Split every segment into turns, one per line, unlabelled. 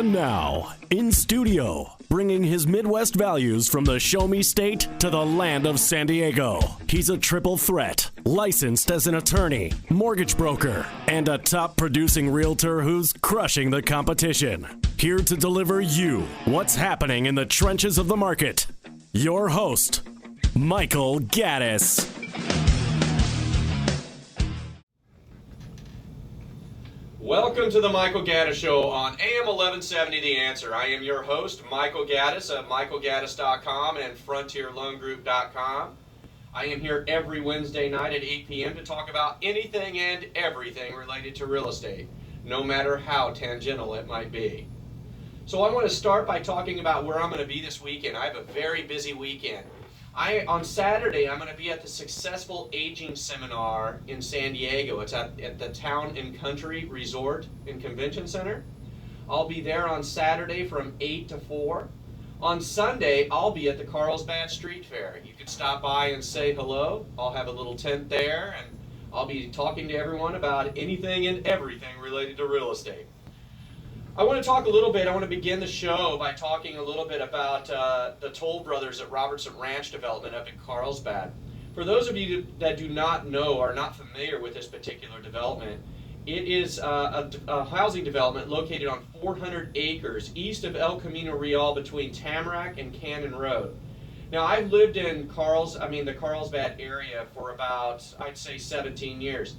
And now, in studio, bringing his Midwest values from the Show Me State to the land of San Diego. He's a triple threat, licensed as an attorney, mortgage broker, and a top producing realtor who's crushing the competition. Here to deliver you what's happening in the trenches of the market. Your host, Michael Gaddis.
Welcome to the Michael Gaddis Show on AM 1170 The Answer. I am your host, Michael Gaddis of michaelgaddis.com and frontierloangroup.com. I am here every Wednesday night at 8 p.m. to talk about anything and everything related to real estate, no matter how tangential it might be. So I want to start by talking about where I'm going to be this weekend. I have a very busy weekend. On Saturday, I'm going to be at the Successful Aging Seminar in San Diego. It's at the Town and Country Resort and Convention Center. I'll be there on Saturday from 8 to 4. On Sunday, I'll be at the Carlsbad Street Fair. You can stop by and say hello. I'll have a little tent there, and I'll be talking to everyone about anything and everything related to real estate. I want to talk a little bit, I want to begin the show by talking a little bit about the Toll Brothers at Robertson Ranch development up in Carlsbad. For those of you that do not know or are not familiar with this particular development, it is a housing development located on 400 acres east of El Camino Real between Tamarack and Cannon Road. Now, I've lived in the Carlsbad area for about, I'd say, 17 years.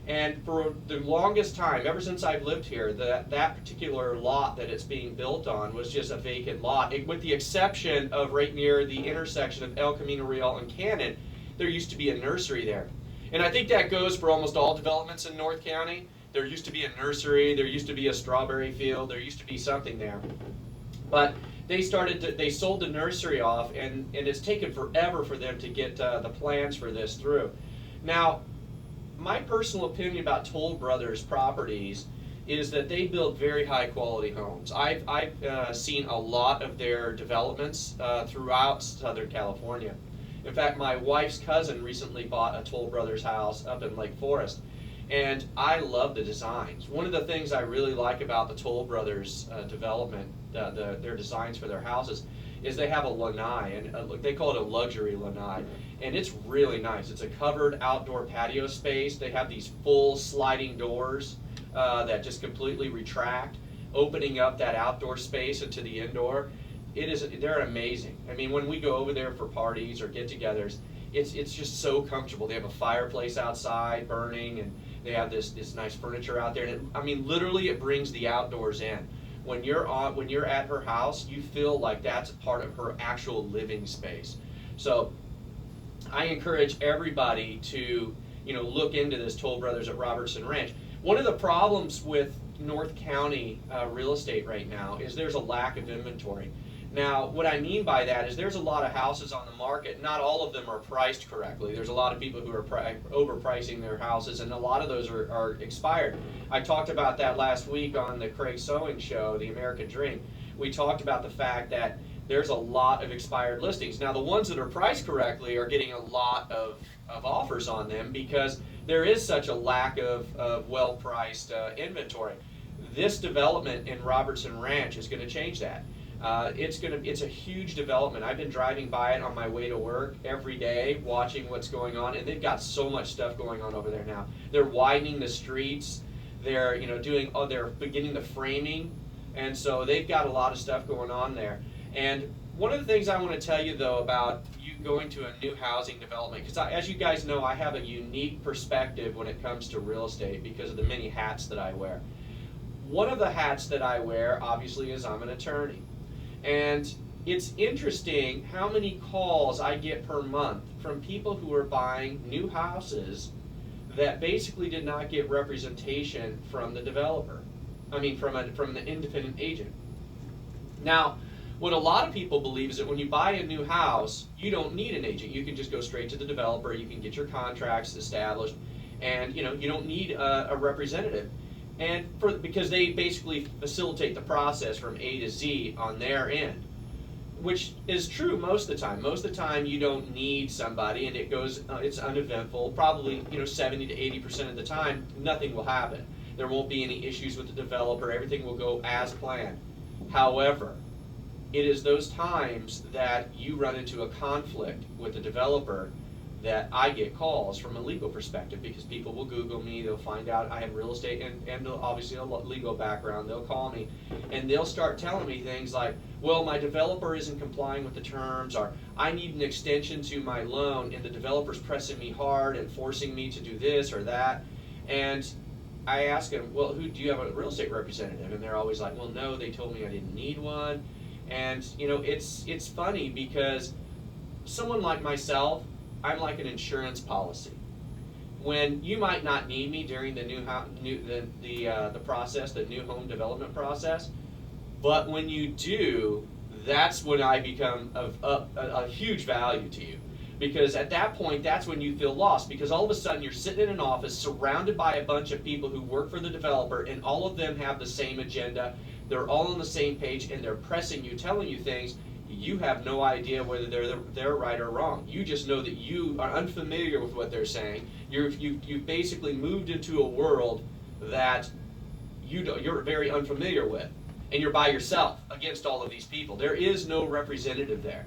And for the longest time, ever since I've lived here, that particular lot that it's being built on was just a vacant lot. With the exception of right near the intersection of El Camino Real and Cannon, there used to be a nursery there. And I think that goes for almost all developments in North County. There used to be a nursery, there used to be a strawberry field, there used to be something there. But they sold the nursery off, and it's taken forever for them to get the plans for this through. Now, my personal opinion about Toll Brothers properties is that they build very high quality homes. I've seen a lot of their developments throughout Southern California. In fact, my wife's cousin recently bought a Toll Brothers house up in Lake Forest, and I love the designs. One of the things I really like about the Toll Brothers development, their designs for their houses, is they have a lanai, and they call it a luxury lanai, and it's really nice. It's a covered outdoor patio space. They have these full sliding doors that just completely retract, opening up that outdoor space into the indoor. They're amazing. I mean, when we go over there for parties or get-togethers, it's just so comfortable. They have a fireplace outside burning, and they have this nice furniture out there. And literally, it brings the outdoors in. When you're at her house, you feel like that's a part of her actual living space. So I encourage everybody to look into this Toll Brothers at Robertson Ranch. One of the problems with North County real estate right now is there's a lack of inventory. Now, what I mean by that is there's a lot of houses on the market. Not all of them are priced correctly. There's a lot of people who are overpricing their houses, and a lot of those are expired. I talked about that last week on the Craig Sewing show, The American Dream. We talked about the fact that there's a lot of expired listings. Now, the ones that are priced correctly are getting a lot of offers on them because there is such a lack of well-priced inventory. This development in Robertson Ranch is going to change that. It's a huge development. I've been driving by it on my way to work every day, watching what's going on, and they've got so much stuff going on over there now. They're widening the streets. They're they're beginning the framing, and so they've got a lot of stuff going on there. And one of the things I want to tell you though about you going to a new housing development, because as you guys know, I have a unique perspective when it comes to real estate because of the many hats that I wear. One of the hats that I wear, obviously, is I'm an attorney. And it's interesting how many calls I get per month from people who are buying new houses that basically did not get representation from the developer. From the independent agent. Now, what a lot of people believe is that when you buy a new house, you don't need an agent. You can just go straight to the developer. You can get your contracts established, and you don't need a representative. And because they basically facilitate the process from A to Z on their end, which is true most of the time. Most of the time, you don't need somebody, and it's uneventful. Probably 70 to 80% of the time, nothing will happen. There won't be any issues with the developer. Everything will go as planned. However, it is those times that you run into a conflict with the developer that I get calls from a legal perspective, because people will Google me, they'll find out I have real estate and obviously a legal background. They'll call me and they'll start telling me things like, well, my developer isn't complying with the terms, or I need an extension to my loan and the developer's pressing me hard and forcing me to do this or that. And I ask them, well, do you have a real estate representative? And they're always like, well, no, they told me I didn't need one. And it's funny because someone like myself, I'm like an insurance policy. When you might not need me during the the process, the new home development process, but when you do, that's when I become of a huge value to you. Because at that point, that's when you feel lost, because all of a sudden you're sitting in an office surrounded by a bunch of people who work for the developer, and all of them have the same agenda. They're all on the same page, and they're pressing you, telling you things. You have no idea whether they're right or wrong. You just know that you are unfamiliar with what they're saying. You've basically moved into a world that you're very unfamiliar with, and you're by yourself against all of these people. There is no representative there,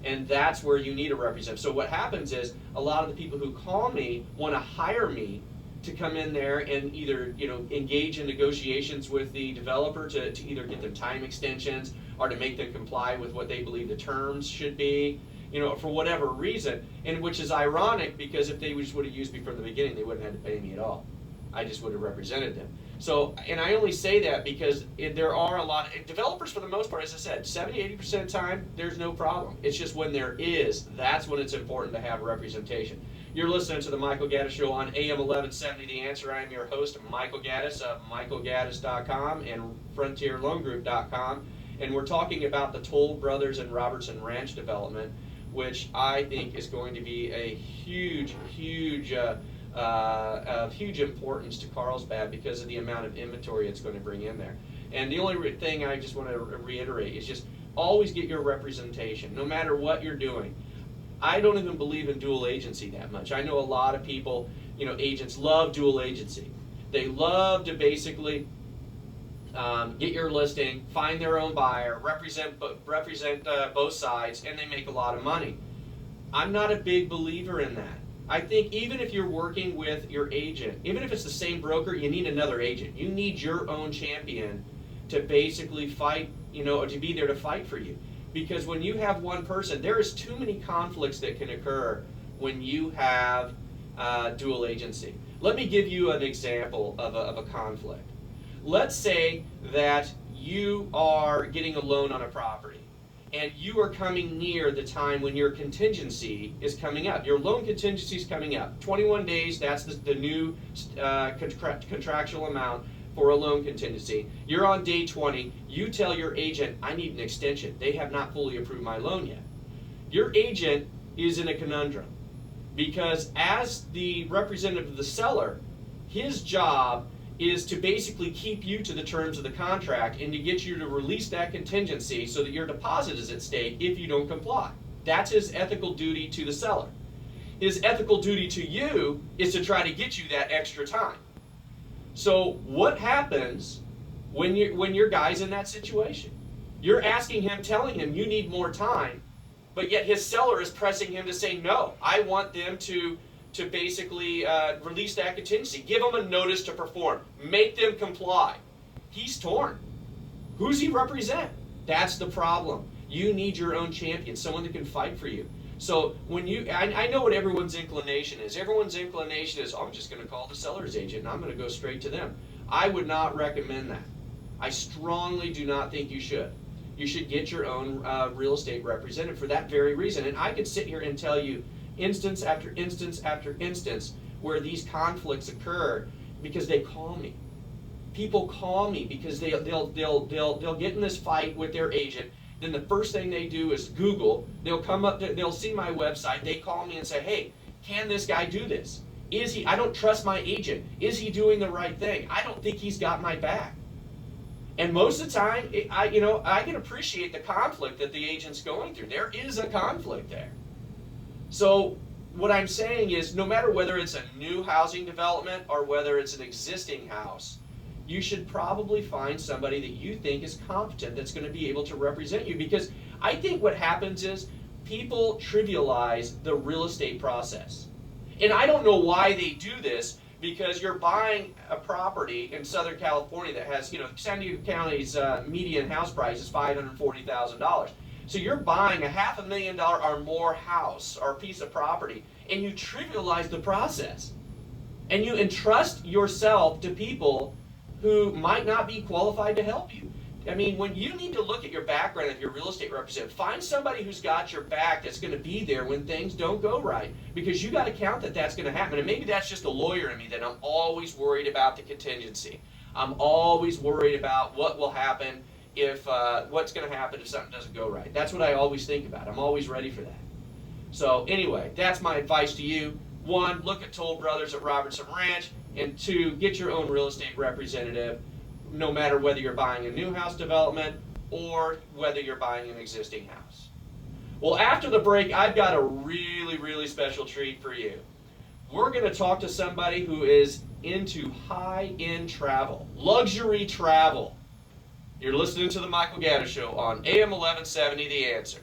and that's where you need a representative. So what happens is a lot of the people who call me want to hire me to come in there and either engage in negotiations with the developer to either get them time extensions or to make them comply with what they believe the terms should be, for whatever reason. And which is ironic, because if they just would have used me from the beginning, they wouldn't have had to pay me at all. I just would have represented them. So, and I only say that because there are a lot of developers, for the most part, as I said, 70-80% of the time, there's no problem. It's just when there is, that's when it's important to have representation. You're listening to the Michael Gaddis Show on AM 1170 The Answer. I'm your host, Michael Gaddis of michaelgaddis.com and frontierloangroup.com. And we're talking about the Toll Brothers and Robertson Ranch development, which I think is going to be a huge importance to Carlsbad because of the amount of inventory it's going to bring in there. And the only thing I just want to reiterate is just always get your representation, no matter what you're doing. I don't even believe in dual agency that much. I know a lot of people, agents love dual agency. They love to basically get your listing, find their own buyer, represent both sides, and they make a lot of money. I'm not a big believer in that. I think even if you're working with your agent, even if it's the same broker, you need another agent. You need your own champion to basically fight, to be there to fight for you. Because when you have one person, there is too many conflicts that can occur when you have dual agency. Let me give you an example of a conflict. Let's say that you are getting a loan on a property, and you are coming near the time when your contingency is coming up. Your loan contingency is coming up. 21 days, that's the new contractual amount for a loan contingency. You're on day 20. You tell your agent, I need an extension. They have not fully approved my loan yet. Your agent is in a conundrum, because as the representative of the seller, his job is to basically keep you to the terms of the contract and to get you to release that contingency so that your deposit is at stake if you don't comply. That's his ethical duty to the seller. His ethical duty to you is to try to get you that extra time. So what happens when your guy's in that situation? You're asking him, telling him you need more time, but yet his seller is pressing him to say, no, I want them to basically release that contingency. Give them a notice to perform. Make them comply. He's torn. Who's he represent? That's the problem. You need your own champion, someone that can fight for you. So when I know what everyone's inclination is. Everyone's inclination is, I'm just going to call the seller's agent and I'm going to go straight to them. I would not recommend that. I strongly do not think you should. You should get your own real estate representative for that very reason. And I could sit here and tell you instance after instance after instance where these conflicts occur because they call me. People call me because they'll get in this fight with their agent. Then the first thing they do is Google. They'll see my website. They call me and say, hey, can this guy do this? I don't trust my agent. Is he doing the right thing? I don't think he's got my back. And most of the time, I can appreciate the conflict that the agent's going through. There is a conflict there. So what I'm saying is, no matter whether it's a new housing development or whether it's an existing house, you should probably find somebody that you think is competent that's going to be able to represent you. Because I think what happens is people trivialize the real estate process. And I don't know why they do this, because you're buying a property in Southern California that has, San Diego County's median house price is $540,000. So you're buying a $500,000 or more house or piece of property, and you trivialize the process. And you entrust yourself to people who might not be qualified to help you. I mean, when you need to look at your background if you're a real estate representative, find somebody who's got your back that's going to be there when things don't go right, because you got to count that that's going to happen. And maybe that's just a lawyer in me, that I'm always worried about the contingency. I'm always worried about what will happen if what's going to happen if something doesn't go right. That's what I always think about. I'm always ready for that. So anyway, that's my advice to you. 1, look at Toll Brothers at Robertson Ranch, and 2, get your own real estate representative, no matter whether you're buying a new house development or whether you're buying an existing house. Well, after the break, I've got a really, really special treat for you. We're going to talk to somebody who is into high-end travel, luxury travel. You're listening to the Michael Gaddis Show on AM 1170, The Answer.